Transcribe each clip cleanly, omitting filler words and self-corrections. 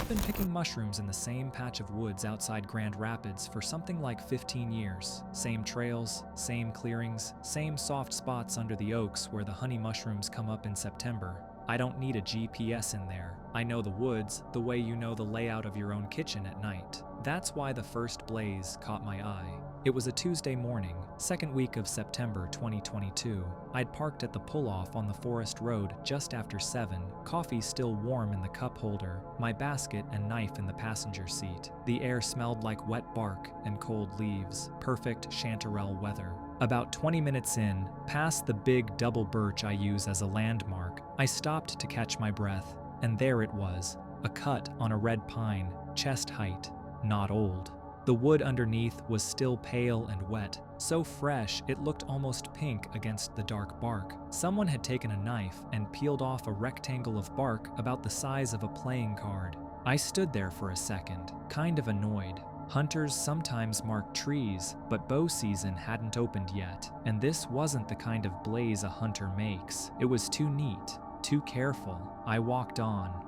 I've been picking mushrooms in the same patch of woods outside Grand Rapids for something like 15 years. Same trails, same clearings, same soft spots under the oaks where the honey mushrooms come up in September. I don't need a GPS in there. I know the woods the way you know the layout of your own kitchen at night. That's why the first blaze caught my eye. It was a Tuesday morning, second week of September 2022. I'd parked at the pull-off on the forest road just after 7, coffee still warm in the cup holder, my basket and knife in the passenger seat. The air smelled like wet bark and cold leaves, perfect chanterelle weather. About 20 minutes in, past the big double birch I use as a landmark, I stopped to catch my breath, and there it was, a cut on a red pine, chest height, not old. The wood underneath was still pale and wet, so fresh it looked almost pink against the dark bark. Someone had taken a knife and peeled off a rectangle of bark about the size of a playing card. I stood there for a second, kind of annoyed. Hunters sometimes mark trees, but bow season hadn't opened yet, and this wasn't the kind of blaze a hunter makes. It was too neat, too careful. I walked on.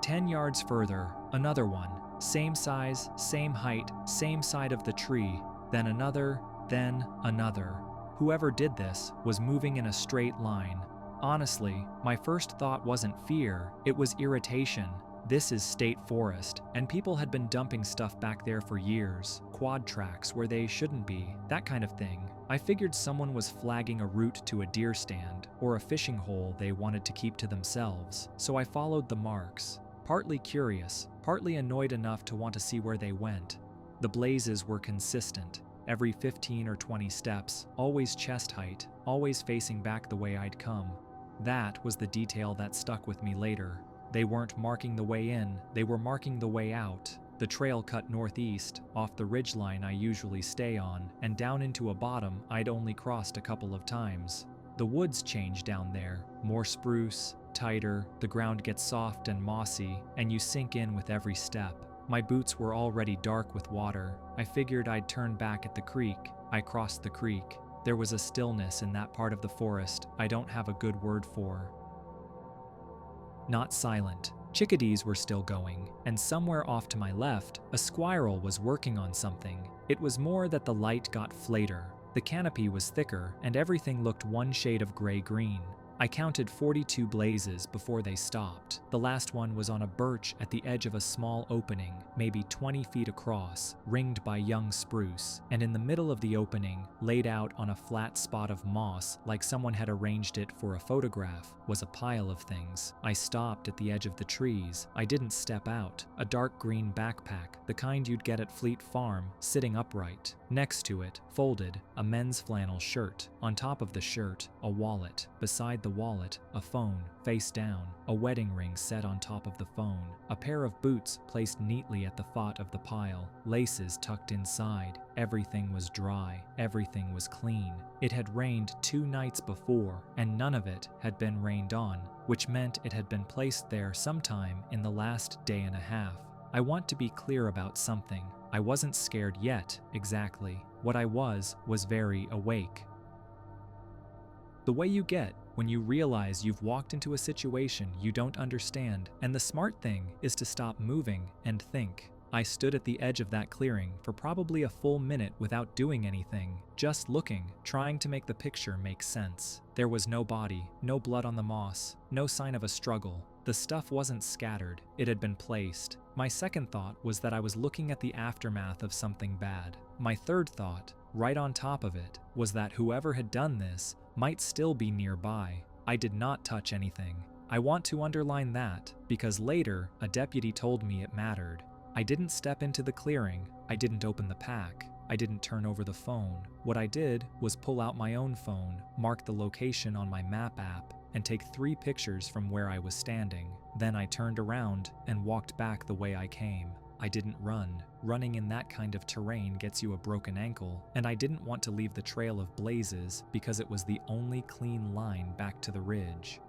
10 yards further, another one. Same size, same height, same side of the tree, then another, then another. Whoever did this was moving in a straight line. Honestly, my first thought wasn't fear, it was irritation. This is state forest, and people had been dumping stuff back there for years. Quad tracks where they shouldn't be, that kind of thing. I figured someone was flagging a route to a deer stand, or a fishing hole they wanted to keep to themselves, so I followed the marks. Partly curious, partly annoyed enough to want to see where they went. The blazes were consistent, every 15 or 20 steps, always chest height, always facing back the way I'd come. That was the detail that stuck with me later. They weren't marking the way in, they were marking the way out. The trail cut northeast, off the ridgeline I usually stay on, and down into a bottom I'd only crossed a couple of times. The woods change down there, more spruce, tighter, the ground gets soft and mossy, and you sink in with every step. My boots were already dark with water. I figured I'd turn back at the creek. I crossed the creek. There was a stillness in that part of the forest I don't have a good word for. Not silent. Chickadees were still going, and somewhere off to my left, a squirrel was working on something. It was more that the light got flater. The canopy was thicker, and everything looked one shade of gray-green. I counted 42 blazes before they stopped. The last one was on a birch at the edge of a small opening, maybe 20 feet across, ringed by young spruce, and in the middle of the opening, laid out on a flat spot of moss like someone had arranged it for a photograph, was a pile of things. I stopped at the edge of the trees. I didn't step out. A dark green backpack, the kind you'd get at Fleet Farm, sitting upright. Next to it, folded, a men's flannel shirt. On top of the shirt, a wallet. Beside the wallet, a phone, face down, a wedding ring set on top of the phone, a pair of boots placed neatly at the foot of the pile, laces tucked inside. Everything was dry, everything was clean. It had rained 2 nights before, and none of it had been rained on, which meant it had been placed there sometime in the last day and a half. I want to be clear about something. I wasn't scared yet, exactly. What I was very awake. The way you get when you realize you've walked into a situation you don't understand, and the smart thing is to stop moving and think. I stood at the edge of that clearing for probably a full minute without doing anything, just looking, trying to make the picture make sense. There was no body, no blood on the moss, no sign of a struggle. The stuff wasn't scattered, it had been placed. My second thought was that I was looking at the aftermath of something bad. My third thought, right on top of it, was that whoever had done this might still be nearby. I did not touch anything. I want to underline that, because later, a deputy told me it mattered. I didn't step into the clearing, I didn't open the pack, I didn't turn over the phone. What I did was pull out my own phone, mark the location on my map app, and take 3 pictures from where I was standing. Then I turned around and walked back the way I came. I didn't run. Running in that kind of terrain gets you a broken ankle, and I didn't want to leave the trail of blazes because it was the only clean line back to the ridge.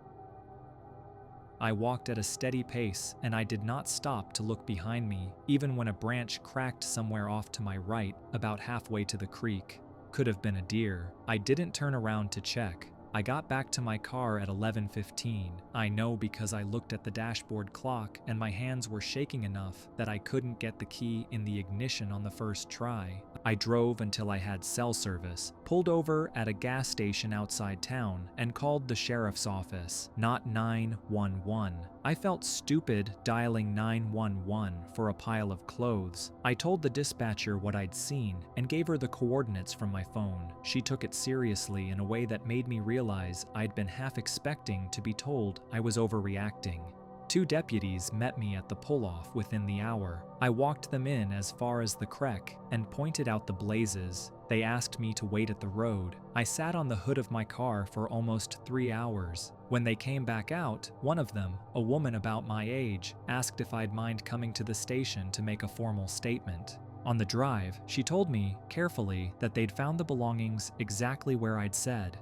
I walked at a steady pace, and I did not stop to look behind me, even when a branch cracked somewhere off to my right, about halfway to the creek. Could have been a deer. I didn't turn around to check. I got back to my car at 11:15. I know because I looked at the dashboard clock and my hands were shaking enough that I couldn't get the key in the ignition on the first try. I drove until I had cell service, pulled over at a gas station outside town, and called the sheriff's office, not 911. I felt stupid dialing 911 for a pile of clothes. I told the dispatcher what I'd seen and gave her the coordinates from my phone. She took it seriously in a way that made me realize I'd been half expecting to be told I was overreacting. 2 deputies met me at the pull-off within the hour. I walked them in as far as the creek and pointed out the blazes. They asked me to wait at the road. I sat on the hood of my car for almost 3 hours. When they came back out, one of them, a woman about my age, asked if I'd mind coming to the station to make a formal statement. On the drive, she told me, carefully, that they'd found the belongings exactly where I'd said.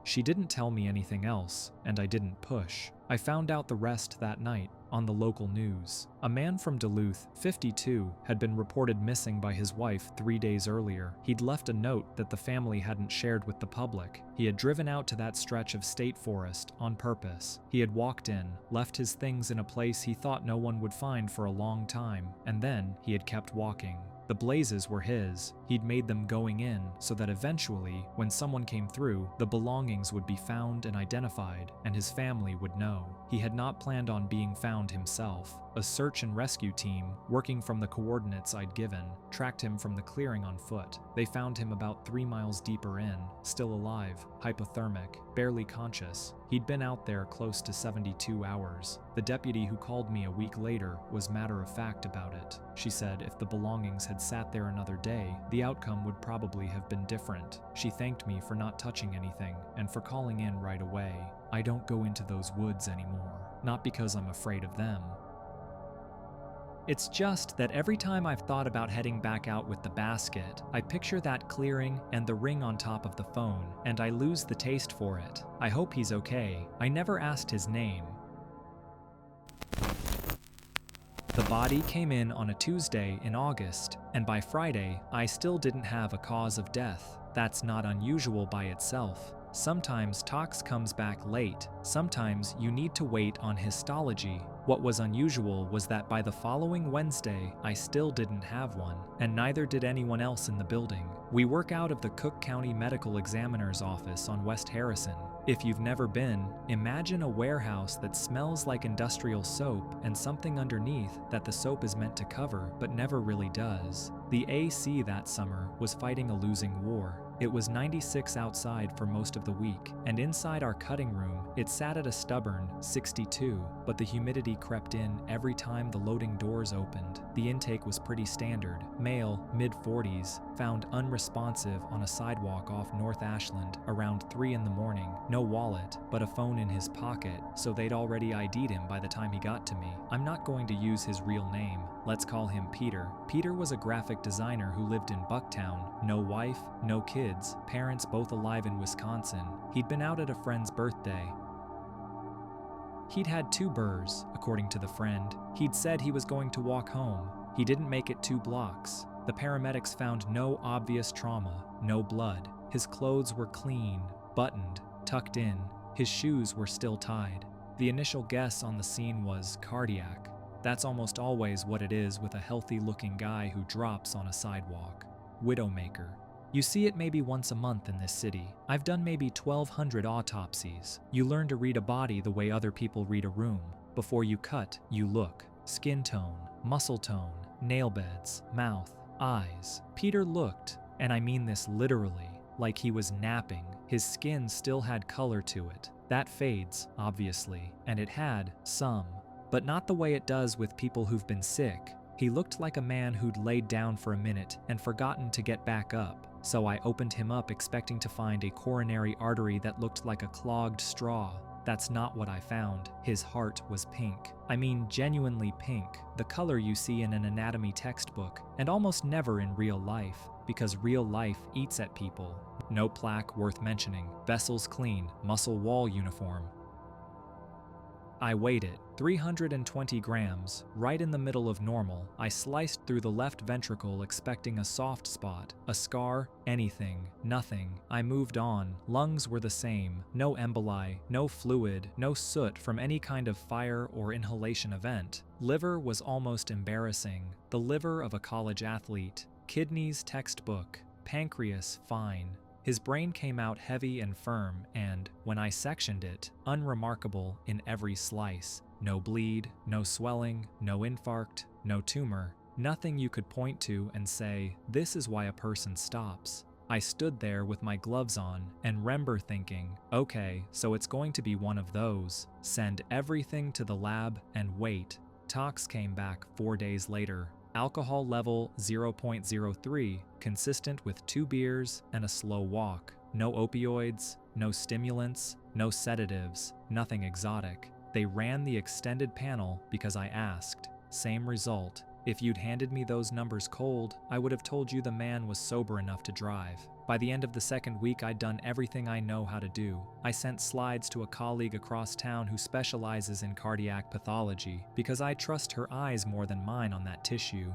She didn't tell me anything else, and I didn't push. I found out the rest that night on the local news. A man from Duluth, 52, had been reported missing by his wife 3 days earlier. He'd left a note that the family hadn't shared with the public. He had driven out to that stretch of state forest on purpose. He had walked in, left his things in a place he thought no one would find for a long time, and then he had kept walking. The blazes were his. He'd made them going in so that eventually, when someone came through, the belongings would be found and identified, and his family would know. He had not planned on being found himself. A search and rescue team, working from the coordinates I'd given, tracked him from the clearing on foot. They found him about 3 miles deeper in, still alive, hypothermic, barely conscious. He'd been out there close to 72 hours. The deputy who called me a week later was matter-of-fact about it. She said if the belongings had sat there another day, the outcome would probably have been different. She thanked me for not touching anything and for calling in right away. I don't go into those woods anymore, not because I'm afraid of them. It's just that every time I've thought about heading back out with the basket, I picture that clearing and the ring on top of the phone, and I lose the taste for it. I hope he's okay. I never asked his name. The body came in on a Tuesday in August, and by Friday, I still didn't have a cause of death. That's not unusual by itself. Sometimes tox comes back late. Sometimes you need to wait on histology. What was unusual was that by the following Wednesday, I still didn't have one, and neither did anyone else in the building. We work out of the Cook County Medical Examiner's office on West Harrison. If you've never been, imagine a warehouse that smells like industrial soap and something underneath that the soap is meant to cover but never really does. The AC that summer was fighting a losing war. It was 96 outside for most of the week, and inside our cutting room, it sat at a stubborn 62, but the humidity crept in every time the loading doors opened. The intake was pretty standard. Male, mid-40s, found unresponsive on a sidewalk off North Ashland around 3 in the morning. No wallet, but a phone in his pocket, so they'd already ID'd him by the time he got to me. I'm not going to use his real name. Let's call him Peter. Peter was a graphic designer who lived in Bucktown. No wife, no kids, parents both alive in Wisconsin. He'd been out at a friend's birthday. He'd had 2 burrs, according to the friend. He'd said he was going to walk home. He didn't make it 2 blocks. The paramedics found no obvious trauma, no blood. His clothes were clean, buttoned, tucked in. His shoes were still tied. The initial guess on the scene was cardiac. That's almost always what it is with a healthy-looking guy who drops on a sidewalk. Widowmaker. You see it maybe once a month in this city. I've done maybe 1,200 autopsies. You learn to read a body the way other people read a room. Before you cut, you look. Skin tone, muscle tone, nail beds, mouth, eyes. Peter looked, and I mean this literally, like he was napping. His skin still had color to it. That fades, obviously, and it had some. But not the way it does with people who've been sick. He looked like a man who'd laid down for a minute and forgotten to get back up. So I opened him up expecting to find a coronary artery that looked like a clogged straw. That's not what I found. His heart was pink. I mean genuinely pink, the color you see in an anatomy textbook, and almost never in real life, because real life eats at people. No plaque worth mentioning, vessels clean, muscle wall uniform. I weighed it, 320 grams, right in the middle of normal. I sliced through the left ventricle expecting a soft spot, a scar, anything, nothing. I moved on. Lungs were the same, no emboli, no fluid, no soot from any kind of fire or inhalation event. Liver was almost embarrassing, the liver of a college athlete. Kidneys textbook, pancreas fine. His brain came out heavy and firm and, when I sectioned it, unremarkable in every slice. No bleed, no swelling, no infarct, no tumor. Nothing you could point to and say, this is why a person stops. I stood there with my gloves on and remember thinking, okay, so it's going to be one of those. Send everything to the lab and wait. Tox came back 4 days later. Alcohol level 0.03, consistent with 2 beers and a slow walk. No opioids, no stimulants, no sedatives, nothing exotic. They ran the extended panel because I asked. Same result. If you'd handed me those numbers cold, I would have told you the man was sober enough to drive. By the end of the second week, I'd done everything I know how to do. I sent slides to a colleague across town who specializes in cardiac pathology because I trust her eyes more than mine on that tissue.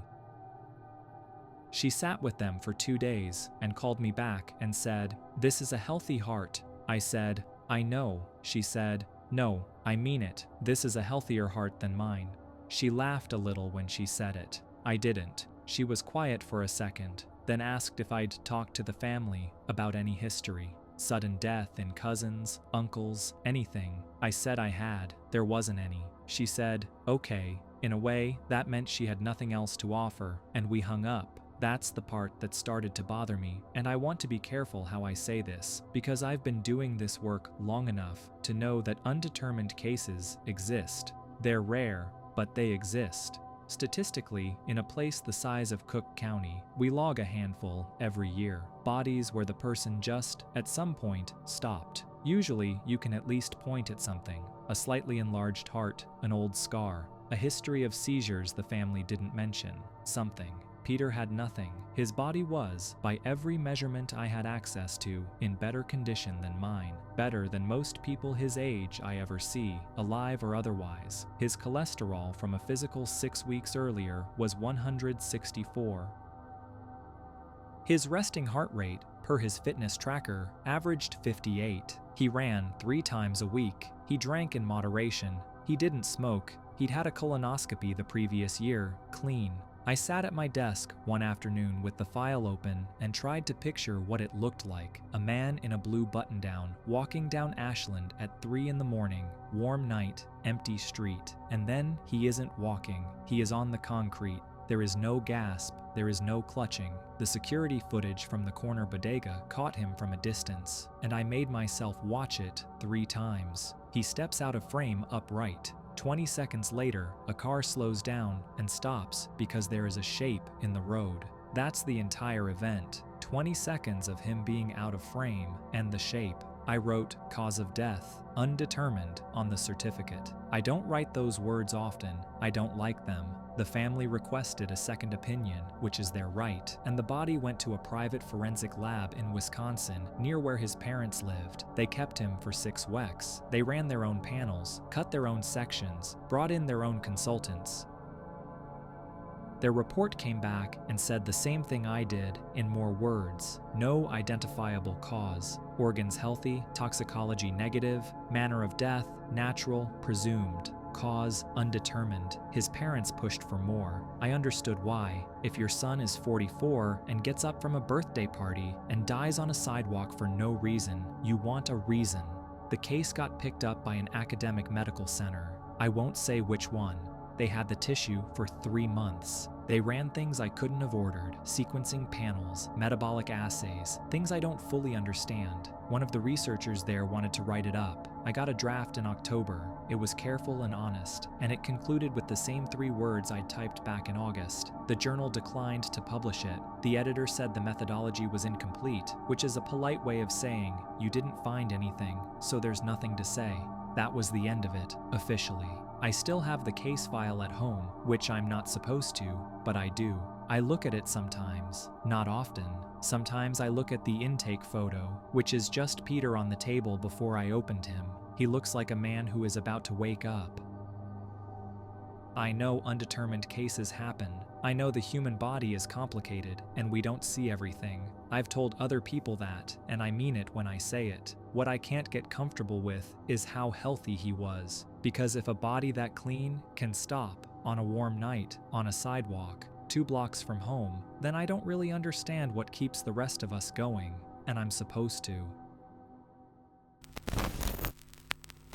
She sat with them for 2 days and called me back and said, "This is a healthy heart." I said, "I know." She said, "No, I mean it. This is a healthier heart than mine." She laughed a little when she said it. I didn't. She was quiet for a second, then asked if I'd talked to the family about any history. Sudden death in cousins, uncles, anything. I said I had. There wasn't any. She said, okay. In a way, that meant she had nothing else to offer, and we hung up. That's the part that started to bother me, and I want to be careful how I say this, because I've been doing this work long enough to know that undetermined cases exist. They're rare, but they exist. Statistically, in a place the size of Cook County, we log a handful every year. Bodies where the person just, at some point, stopped. Usually, you can at least point at something. A slightly enlarged heart, an old scar, a history of seizures the family didn't mention. Something. Peter had nothing. His body was, by every measurement I had access to, in better condition than mine. Better than most people his age I ever see, alive or otherwise. His cholesterol from a physical 6 weeks earlier was 164. His resting heart rate, per his fitness tracker, averaged 58. He ran 3 times a week. He drank in moderation. He didn't smoke. He'd had a colonoscopy the previous year, clean. I sat at my desk one afternoon with the file open and tried to picture what it looked like. A man in a blue button-down walking down Ashland at 3 in the morning, warm night, empty street. And then he isn't walking. He is on the concrete. There is no gasp. There is no clutching. The security footage from the corner bodega caught him from a distance, and I made myself watch it 3 times. He steps out of frame upright. 20 seconds later, a car slows down and stops because there is a shape in the road. That's the entire event. 20 seconds of him being out of frame and the shape. I wrote cause of death, undetermined, on the certificate. I don't write those words often. I don't like them. The family requested a second opinion, which is their right, and the body went to a private forensic lab in Wisconsin, near where his parents lived. They kept him for 6 weeks. They ran their own panels, cut their own sections, brought in their own consultants. Their report came back and said the same thing I did, in more words. No identifiable cause. Organs healthy, toxicology negative, manner of death, natural, presumed. Cause undetermined. His parents pushed for more. I understood why. If your son is 44 and gets up from a birthday party and dies on a sidewalk for no reason, you want a reason. The case got picked up by an academic medical center. I won't say which one. They had the tissue for 3 months. They ran things I couldn't have ordered, sequencing panels, metabolic assays, things I don't fully understand. One of the researchers there wanted to write it up. I got a draft in October. It was careful and honest, and it concluded with the same 3 words I'd typed back in August. The journal declined to publish it. The editor said the methodology was incomplete, which is a polite way of saying, you didn't find anything, so there's nothing to say. That was the end of it, officially. I still have the case file at home, which I'm not supposed to, but I do. I look at it sometimes, not often. Sometimes I look at the intake photo, which is just Peter on the table before I opened him. He looks like a man who is about to wake up. I know undetermined cases happen. I know the human body is complicated and we don't see everything. I've told other people that, and I mean it when I say it. What I can't get comfortable with is how healthy he was. Because if a body that clean can stop on a warm night on a sidewalk 2 blocks from home, then I don't really understand what keeps the rest of us going, and I'm supposed to.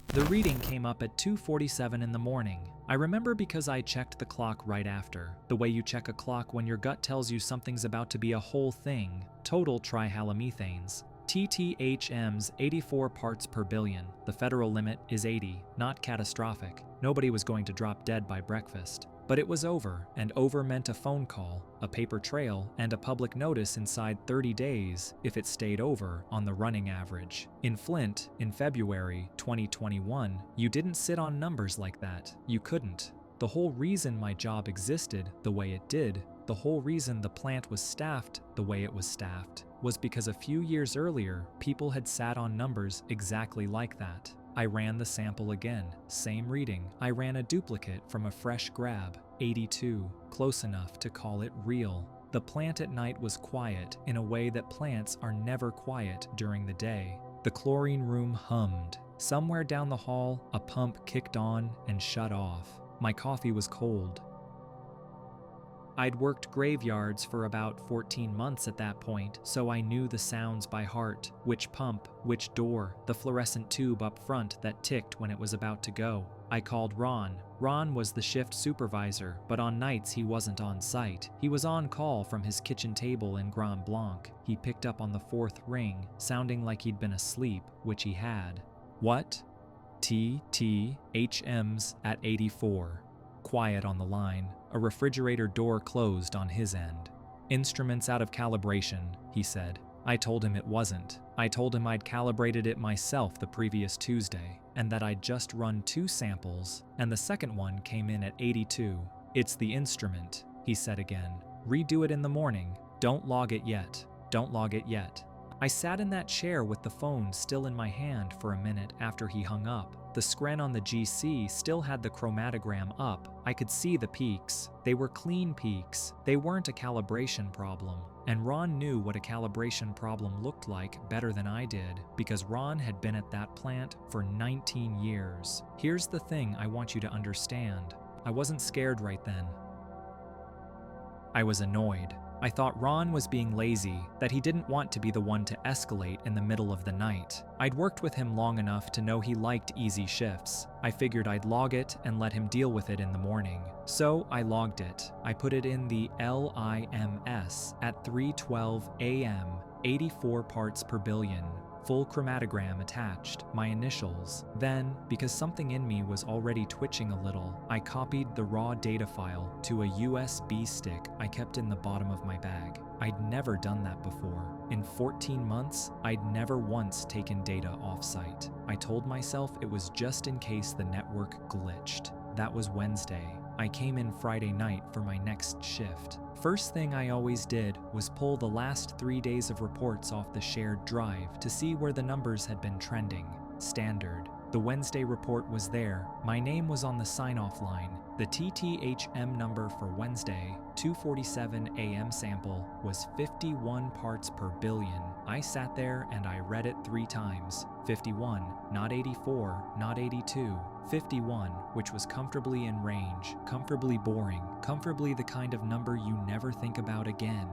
The reading came up at 2:47 in the morning. I remember because I checked the clock right after. The way you check a clock when your gut tells you something's about to be a whole thing. Total trihalomethanes. TTHM's 84 parts per billion. The federal limit is 80, not catastrophic. Nobody was going to drop dead by breakfast. But it was over, and over meant a phone call, a paper trail, and a public notice inside 30 days if it stayed over on the running average. In Flint, in February 2021, you didn't sit on numbers like that. You couldn't. The whole reason my job existed the way it did, the whole reason the plant was staffed the way it was staffed, was because a few years earlier, people had sat on numbers exactly like that. I ran the sample again, same reading. I ran a duplicate from a fresh grab, 82, close enough to call it real. The plant at night was quiet in a way that plants are never quiet during the day. The chlorine room hummed. Somewhere down the hall, a pump kicked on and shut off. My coffee was cold. I'd worked graveyards for about 14 months at that point, so I knew the sounds by heart. Which pump, which door, the fluorescent tube up front that ticked when it was about to go. I called Ron. Ron was the shift supervisor, but on nights he wasn't on site. He was on call from his kitchen table in Grand Blanc. He picked up on the 4th ring, sounding like he'd been asleep, which he had. What? TTHM's at 84. Quiet on the line. A refrigerator door closed on his end. Instruments out of calibration, he said. I told him it wasn't. I told him I'd calibrated it myself the previous Tuesday, and that I'd just run 2 samples, and the second one came in at 82. It's the instrument, he said again. Redo it in the morning. Don't log it yet. Don't log it yet. I sat in that chair with the phone still in my hand for a minute after he hung up. The screen on the GC still had the chromatogram up. I could see the peaks. They were clean peaks. They weren't a calibration problem. And Ron knew what a calibration problem looked like better than I did, because Ron had been at that plant for 19 years. Here's the thing I want you to understand. I wasn't scared right then. I was annoyed. I thought Ron was being lazy, that he didn't want to be the one to escalate in the middle of the night. I'd worked with him long enough to know he liked easy shifts. I figured I'd log it and let him deal with it in the morning. So I logged it. I put it in the LIMS at 3:12 a.m., 84 parts per billion. Full chromatogram attached, my initials. Then, because something in me was already twitching a little, I copied the raw data file to a USB stick I kept in the bottom of my bag. I'd never done that before. In 14 months, I'd never once taken data off-site. I told myself it was just in case the network glitched. That was Wednesday. I came in Friday night for my next shift. First thing I always did was pull the last 3 days of reports off the shared drive to see where the numbers had been trending. Standard. The Wednesday report was there. My name was on the sign-off line. The TTHM number for Wednesday, 2:47 a.m. sample, was 51 parts per billion. I sat there and I read it 3 times. 51, not 84, not 82. 51, which was comfortably in range, comfortably boring, comfortably the kind of number you never think about again.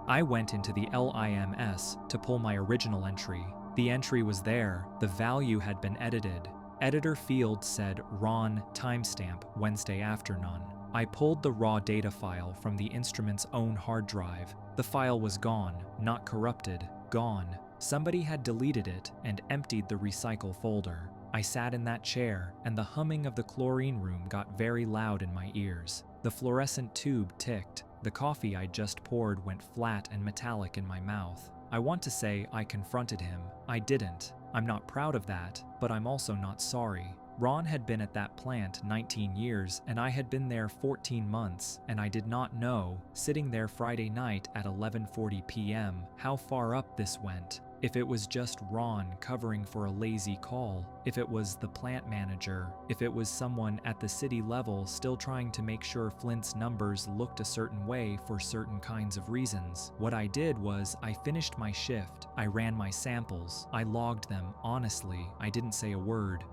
I went into the LIMS to pull my original entry. The entry was there, the value had been edited. Editor field said Ron timestamp Wednesday afternoon. I pulled the raw data file from the instrument's own hard drive. The file was gone, not corrupted, gone. Somebody had deleted it and emptied the recycle folder. I sat in that chair, and the humming of the chlorine room got very loud in my ears. The fluorescent tube ticked. The coffee I'd just poured went flat and metallic in my mouth. I want to say I confronted him. I didn't. I'm not proud of that, but I'm also not sorry. Ron had been at that plant 19 years, and I had been there 14 months, and I did not know, sitting there Friday night at 11:40 p.m., how far up this went. If it was just Ron covering for a lazy call, if it was the plant manager, if it was someone at the city level still trying to make sure Flint's numbers looked a certain way for certain kinds of reasons. What I did was I finished my shift, I ran my samples, I logged them. Honestly, I didn't say a word.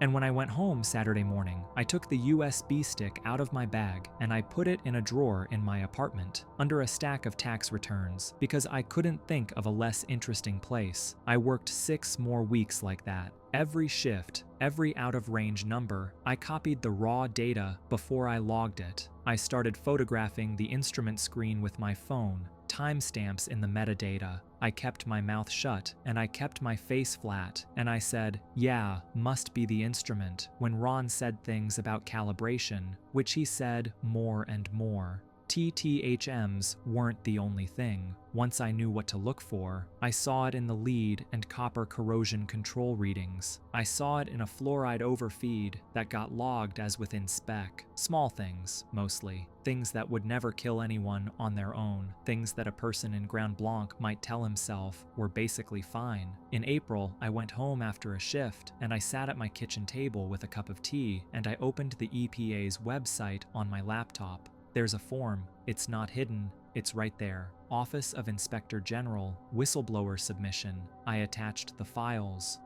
And when I went home Saturday morning, I took the USB stick out of my bag and I put it in a drawer in my apartment, under a stack of tax returns, because I couldn't think of a less interesting place. I worked 6 more weeks like that. Every shift, every out-of-range number, I copied the raw data before I logged it. I started photographing the instrument screen with my phone, timestamps in the metadata. I kept my mouth shut and I kept my face flat, and I said, yeah, must be the instrument, when Ron said things about calibration, which he said more and more. TTHMs weren't the only thing. Once I knew what to look for, I saw it in the lead and copper corrosion control readings. I saw it in a fluoride overfeed that got logged as within spec. Small things, mostly. Things that would never kill anyone on their own. Things that a person in Grand Blanc might tell himself were basically fine. In April, I went home after a shift and I sat at my kitchen table with a cup of tea and I opened the EPA's website on my laptop. There's a form. It's not hidden. It's right there. Office of Inspector General, whistleblower submission. I attached the files.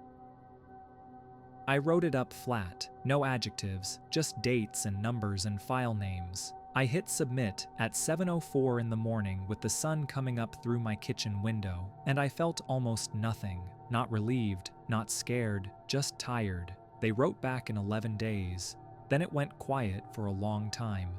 I wrote it up flat. No adjectives, just dates and numbers and file names. I hit submit at 7:04 in the morning with the sun coming up through my kitchen window, and I felt almost nothing. Not relieved, not scared, just tired. They wrote back in 11 days. Then it went quiet for a long time.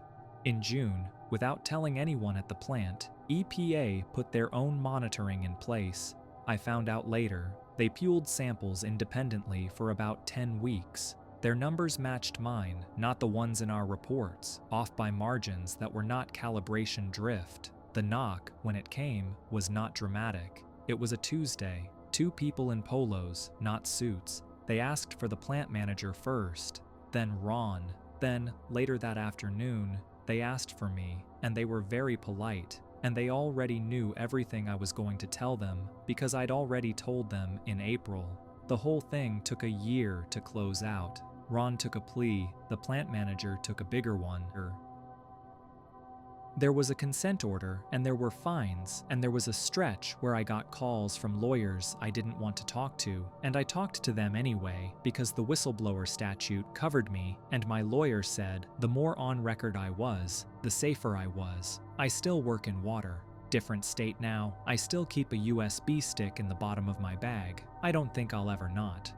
In June, without telling anyone at the plant, EPA put their own monitoring in place. I found out later, they pooled samples independently for about 10 weeks. Their numbers matched mine, not the ones in our reports, off by margins that were not calibration drift. The knock, when it came, was not dramatic. It was a Tuesday. 2 people in polos, not suits. They asked for the plant manager first, then Ron. Then, later that afternoon, they asked for me, and they were very polite, and they already knew everything I was going to tell them because I'd already told them in April. The whole thing took a year to close out. Ron took a plea, the plant manager took a bigger one. There was a consent order, and there were fines, and there was a stretch where I got calls from lawyers I didn't want to talk to, and I talked to them anyway because the whistleblower statute covered me, and my lawyer said the more on record I was, the safer I was. I still work in water. Different state now. I still keep a USB stick in the bottom of my bag. I don't think I'll ever not.